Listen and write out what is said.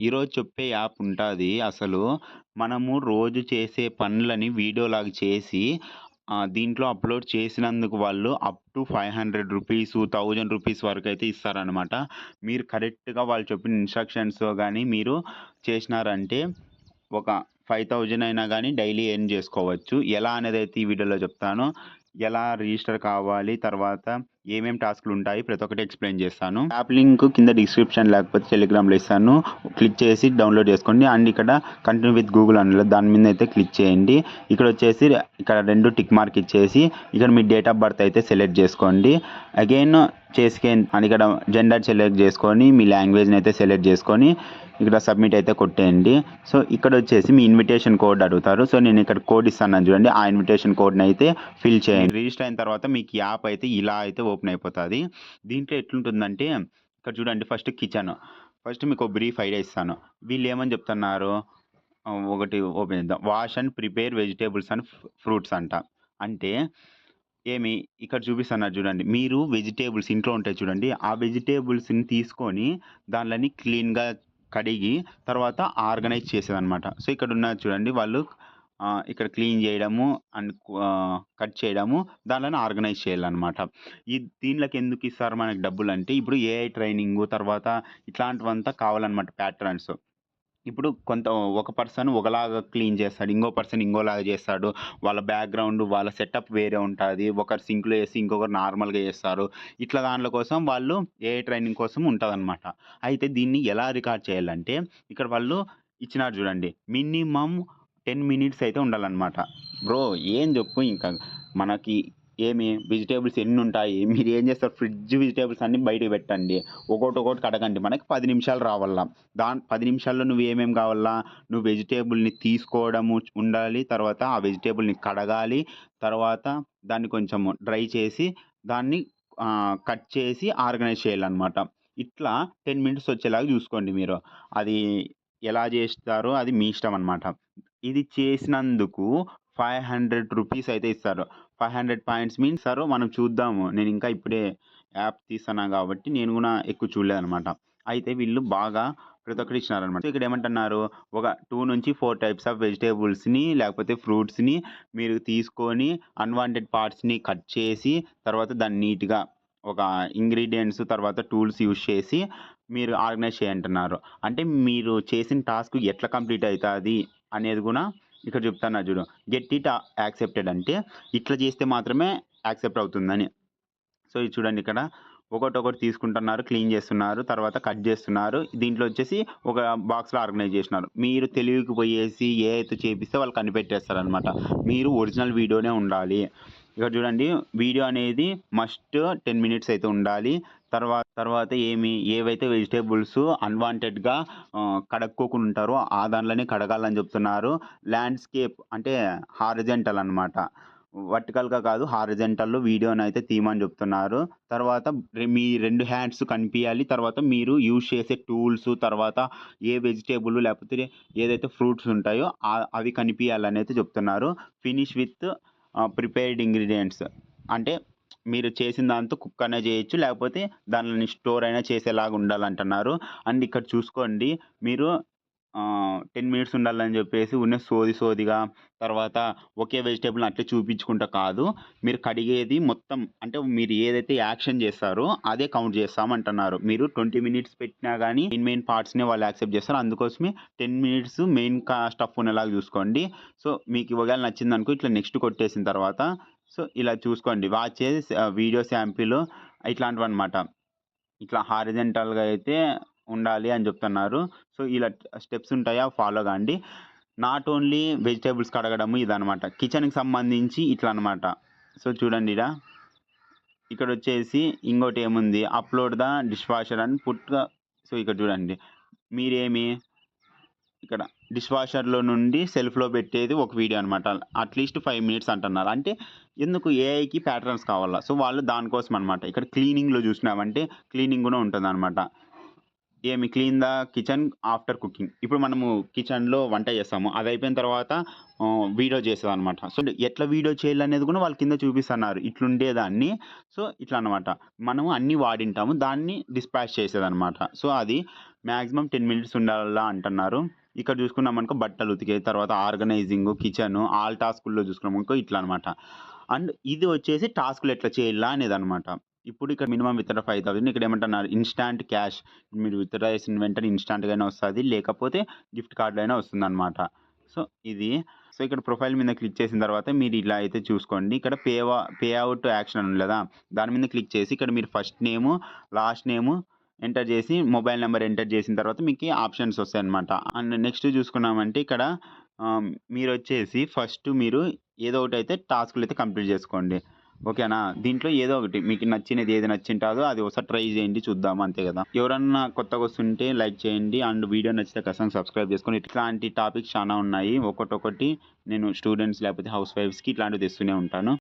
ఈరోజు చెప్పే యాప్ ఉంటాది. అసలు మనము రోజు చేసే పనులని వీడియోలాగా చేసి దీంట్లో అప్‌లోడ్ చేసినందుకు వాళ్ళు అప్ టు రూ. 500 రూ. 1000 వరకైతే ఇస్తారనమాట. మీరు కరెక్ట్‌గా వాళ్ళు చెప్పిన ఇన్‌స్ట్రక్షన్స్ గాని మీరు చేసినారంటే ఒక 5000 అయినా గాని డైలీ ఎర్న్ జేసుకోవచ్చు. ఎలా అనేదైతే ఈ వీడియోలో చెప్తాను. ఎలా రిజిస్టర్ కావాలి, తర్వాత ఏమేం టాస్క్‌లుంటాయి ప్రతి ఒక్కటి ఎక్స్‌ప్లెయిన్ చేస్తాను. యాప్ లింక్ కింద డిస్క్రిప్షన్ లేకపోతే టెలిగ్రామ్‌లో ఇస్తాను. క్లిక్ చేసి డౌన్‌లోడ్ చేసుకోండి. అండ్ ఇక్కడ కంటిన్యూ విత్ గూగుల్ అని దాని మీద అయితే క్లిక్ చేయండి. ఇక్కడొచ్చేసి ఇక్కడ 2 టిక్ మార్క్ ఇచ్చేసి ఇక్కడ మీ డేట్ ఆఫ్ బర్త్ అయితే సెలెక్ట్ చేసుకోండి. అగైన్ అండ్ ఇక్కడ జెండర్ సెలెక్ట్ చేసుకొని మీ లాంగ్వేజ్‌ని అయితే సెలెక్ట్ చేసుకొని ఇక్కడ సబ్మిట్ అయితే కొట్టేయండి. సో ఇక్కడొచ్చేసి మీ ఇన్విటేషన్ కోడ్ అడుగుతారు. సో నేను ఇక్కడ కోడ్ ఇస్తాను చూడండి. ఆ ఇన్విటేషన్ కోడ్‌ని అయితే ఫిల్ చేయండి. రిజిస్టర్ అయిన తర్వాత మీకు యాప్ అయితే ఇలా అయితే ఓపెన్ అయిపోతాది. దీంట్లో ఎట్లుంటుందంటే ఇక్కడ చూడండి ఫస్ట్ మీకు బ్రీఫ్ ఐడియా ఇస్తాను. వీళ్ళు ఏమని చెప్తున్నారు, ఒకటి ఓపెన్ చేద్దాం. Wash and prepare vegetables and fruits అంట. అంటే ఇక్కడ చూపిస్తున్నారు చూడండి. మీరు వెజిటబుల్స్ ఇంట్లో ఉంటాయి చూడండి. ఆ వెజిటబుల్స్‌ని తీసుకొని దాన్లని క్లీన్‌గా కడిగి తర్వాత ఆర్గనైజ్ చేసేదనమాట. సో ఇక్కడ ఉన్నది చూడండి. వాళ్ళు ఇక్కడ క్లీన్ చేయడము అండ్ కట్ చేయడము, దానిలని ఆర్గనైజ్ చేయాలనమాట. దీనిలోకి ఎందుకు ఇస్తారు మనకు డబ్బులంటే, ఇప్పుడు ఏఐ ట్రైనింగు తర్వాత ఇట్లాంటివంతా కావాలనమాట ప్యాటర్న్స్. ఇప్పుడు ఒక పర్సన్ ఒకలాగా క్లీన్ చేస్తాడు. ఇంకో పర్సన్ ఇంకోలాగా చేస్తాడు. వాళ్ళ బ్యాక్‌గ్రౌండ్, వాళ్ళ సెటప్ వేరే ఉంటాది. ఒకరు సింక్‌లో ఏసి ఇంకొకరు నార్మల్‌గా చేస్తారు. ఇట్లా దాంట్ల కోసం వాళ్ళు ఏఐ ట్రైనింగ్ కోసం ఉంటదనమాట. అయితే దీన్ని ఎలా రికార్డ్ చేయాలంటే, ఇక్కడ వాళ్ళు ఇచ్చినారు చూడండి. మినిమమ్ 10 మినిట్స్ అయితే ఉండాలనమాట. బ్రో ఏం చెప్పు ఇంకా మనకి వెజిటబుల్స్ ఎన్నుంటాయి? మీరేం చేస్తారు, ఫ్రిడ్జ్ వెజిటబుల్స్ అన్నీ బయటకి పెట్టండి. ఒక్కోటి కడగండి. మనకి 10 నిమిషాలు రావాల. 10 నిమిషాల్లో నువ్వేమేం కావాలా, నువ్వు వెజిటబుల్‌ని తీసుకోవడము ఉండాలి. తర్వాత ఆ వెజిటబుల్‌ని కడగాలి. తర్వాత దాన్ని కొంచెం డ్రై చేసి దాన్ని కట్ చేసి ఆర్గనైజ్ చేయాలనమాట. ఇట్లా 10 మినిట్స్ వచ్చేలాగా చూసుకోండి మీరు. అది ఎలా చేస్తారో అది మీ ఇష్టం అనమాట. ఇది చేసినందుకు రూ. 500 అయితే ఇస్తారు. 500 పాయింట్స్ మీన్స్ మనం చూద్దాము. నేను ఇంకా ఇప్పుడే యాప్ తీస్తున్నా కాబట్టి నేను కూడా ఎక్కువ చూడలేదనమాట. అయితే వీళ్ళు బాగా ప్రతి ఒక్కటి ఇచ్చినారనమాట. ఇక్కడ ఏమంటున్నారు, ఒక 2-4 టైప్స్ ఆఫ్ వెజిటబుల్స్‌ని లేకపోతే ఫ్రూట్స్‌ని మీరు తీసుకొని అన్‌వాంటెడ్ పార్ట్స్‌ని కట్ చేసి తర్వాత దాన్ని నీట్‌గా ఒక ఇంగ్రీడియెంట్స్ తర్వాత టూల్స్ యూజ్ చేసి మీరు ఆర్గనైజ్ చేయంటున్నారు. అంటే మీరు చేసిన టాస్క్ ఎట్లా కంప్లీట్ అయితాది అనేది కూడా ఇక్కడ చెప్తున్నారు చూడు. గెట్ ఇట్ యాక్సెప్టెడ్ అంటే ఇట్లా చేస్తే మాత్రమే యాక్సెప్ట్ అవుతుందని. సో ఇది చూడండి ఇక్కడ ఒకటొకటి తీసుకుంటున్నారు, క్లీన్ చేస్తున్నారు, తర్వాత కట్ చేస్తున్నారు. దీంట్లో వచ్చేసి ఒక బాక్స్‌లో ఆర్గనైజ్ చేసినారు. మీరు తెలివికి పోయేసి ఏఐతో చేపిస్తే వాళ్ళు కనిపెట్టేస్తారనమాట. మీరు ఒరిజినల్ వీడియోనే ఉండాలి. ఇక్కడ చూడండి, వీడియో అనేది మస్ట్ 10 మినిట్స్ అయితే ఉండాలి. తర్వాత ఏవైతే వెజిటబుల్స్ అన్‌వాంటెడ్‌గా కడుక్కోకుండా ఉంటారో ఆ దాంట్లోనే కడగాలని చెప్తున్నారు. ల్యాండ్‌స్కేప్ అంటే హారిజాంటల్ అనమాట. వర్టికల్‌గా కాదు, హారిజాంటల్‌లో వీడియోనైతే తీయమని చెప్తున్నారు. తర్వాత మీ 2 హ్యాండ్స్ కనిపియాలి. తర్వాత మీరు యూజ్ చేసే టూల్స్, తర్వాత ఏ వెజిటబుల్ లేకపోతే ఏదైతే ఫ్రూట్స్ ఉంటాయో అవి కనిపియాలనైతే చెప్తున్నారు. ఫినిష్ విత్ ప్రిపేర్డ్ ఇంగ్రీడియెంట్స్ అంటే మీరు చేసిన దాంతో కుక్ అయినా చేయొచ్చు. లేకపోతే దానిని స్టోర్ అయినా చేసేలాగా ఉండాలంటున్నారు. అండ్ ఇక్కడ చూసుకోండి, మీరు 10 మినిట్స్ ఉండాలని చెప్పేసి ఉన్న సోదిగా తర్వాత ఒకే వెజిటబుల్‌ని అట్లే చూపించుకుంటా కాదు. మీరు కడిగేది మొత్తం అంటే మీరు ఏదైతే యాక్షన్ చేస్తారో అదే కౌంట్ చేస్తామంటున్నారు. మీరు 20 మినిట్స్ పెట్టినా గానీ మెయిన్ పార్ట్స్‌నే వాళ్ళు యాక్సెప్ట్ చేస్తారు. అందుకోసమే 10 మినిట్స్ మెయిన్ స్టఫ్ ఉండేలాగా చూసుకోండి. సో మీకు ఒకవేళ నచ్చిందనుకో ఇట్లా నెక్స్ట్ కొట్టేసిన తర్వాత సో ఇలా చూసుకోండి. వాచ్ చేసి వీడియో శాంపిల్ ఇట్లాంటివన్నమాట. ఇట్లా హారిజాంటల్‌గా అయితే ఉండాలి అని చెప్తున్నారు. సో ఇలా స్టెప్స్ ఉంటాయి, అవి ఫాలో కాండి. నాట్ ఓన్లీ వెజిటబుల్స్ కడగడము ఇదనమాట. కిచెన్‌కి సంబంధించి ఇట్లా అనమాట. సో చూడండి ఇక్కడొచ్చేసి ఇంకోటి ఏముంది, అప్‌లోడ్ ద డిష్ వాషర్ అని సో ఇక్కడ చూడండి. మీరేమి ఇక్కడ డిష్ వాషర్‌లో నుండి సెల్ఫ్‌లో పెట్టేది ఒక వీడియో అనమాట. అట్‌లీస్ట్ 5 మినిట్స్ అంటున్నారు. అంటే ఎందుకు ఏఐకి ప్యాటర్న్స్ కావాలా. సో వాళ్ళు దానికోసం అనమాట. ఇక్కడ క్లీనింగ్‌లో చూసినామంటే క్లీనింగ్ కూడా ఉంటుందనమాట. Clean the kitchen after cooking. ఇప్పుడు మనము కిచెన్‌లో వంట చేస్తాము. అది అయిపోయిన తర్వాత వీడియో చేసేదనమాట. సో ఎట్లా వీడియో చేయాలనేది కూడా వాళ్ళు కింద చూపిస్తున్నారు. ఇట్లుండేదాన్ని. సో ఇట్లా అనమాట. మనము అన్నీ వాడింటాము. దాన్ని డిస్పాచ్ చేసేదనమాట. సో అది మాక్సిమం 10 మినిట్స్ ఉండాలా అంటున్నారు. ఇక్కడ చూసుకున్నామనుకో బట్టలు ఉతికే, తర్వాత ఆర్గనైజింగ్, కిచెను, ఆల్ టాస్కుల్లో చూసుకున్నామనుకో ఇట్లా అనమాట. అండ్ ఇది వచ్చేసి టాస్కులు ఎట్లా చేయాలా అనేదనమాట. ఇప్పుడు ఇక్కడ మినిమమ్ విత్‌డ్రా 5,000 ఇక్కడ ఏమంటున్నారు ఇన్‌స్టాంట్ క్యాష్. మీరు విత్‌డ్రా చేసిన వెంటనే ఇన్‌స్టాంట్‌గానే వస్తది. లేకపోతే గిఫ్ట్ కార్డ్‌లో అయినా వస్తుందనమాట. సో, ఇది. సో, ఇక్కడ ప్రొఫైల్ మీద క్లిక్ చేసిన తర్వాత మీరు ఇలా అయితే చూసుకోండి. ఇక్కడ పే ఔట్ యాక్షన్ అని ఉంది కదా! దాని మీద క్లిక్ చేసి ఇక్కడ మీరు ఫస్ట్ నేము, లాస్ట్ నేము ఎంటర్ చేసి మొబైల్ నంబర్ ఎంటర్ చేసిన తర్వాత మీకు ఆప్షన్స్ వస్తాయన్నమాట. అండ్ నెక్స్ట్ చూసుకున్నామంటే ఇక్కడ మీరొచ్చేసి ఫస్ట్ మీరు ఏదో ఒకటైతే టాస్క్‌లయితే కంప్లీట్ చేసుకోండి. ఓకేనా? దీంట్లో ఏదో ఒకటి మీకు నచ్చినది ఏది నచ్చింటాదో అది ఒకసారి ట్రై చేయండి చూద్దాం అంతే కదా! ఎవరన్నా కొత్తగొస్తుంటే లైక్ చేయండి. అండ్ వీడియో నచ్చితే ఖచ్చితంగా సబ్స్క్రైబ్ చేసుకోండి. ఇట్లాంటి టాపిక్స్ చానా ఉన్నాయి. ఒక్కొక్కటి నేను స్టూడెంట్స్ లేకపోతే హౌస్ వైఫ్స్‌కి ఇట్లాంటివి తెస్తూనే ఉంటాను.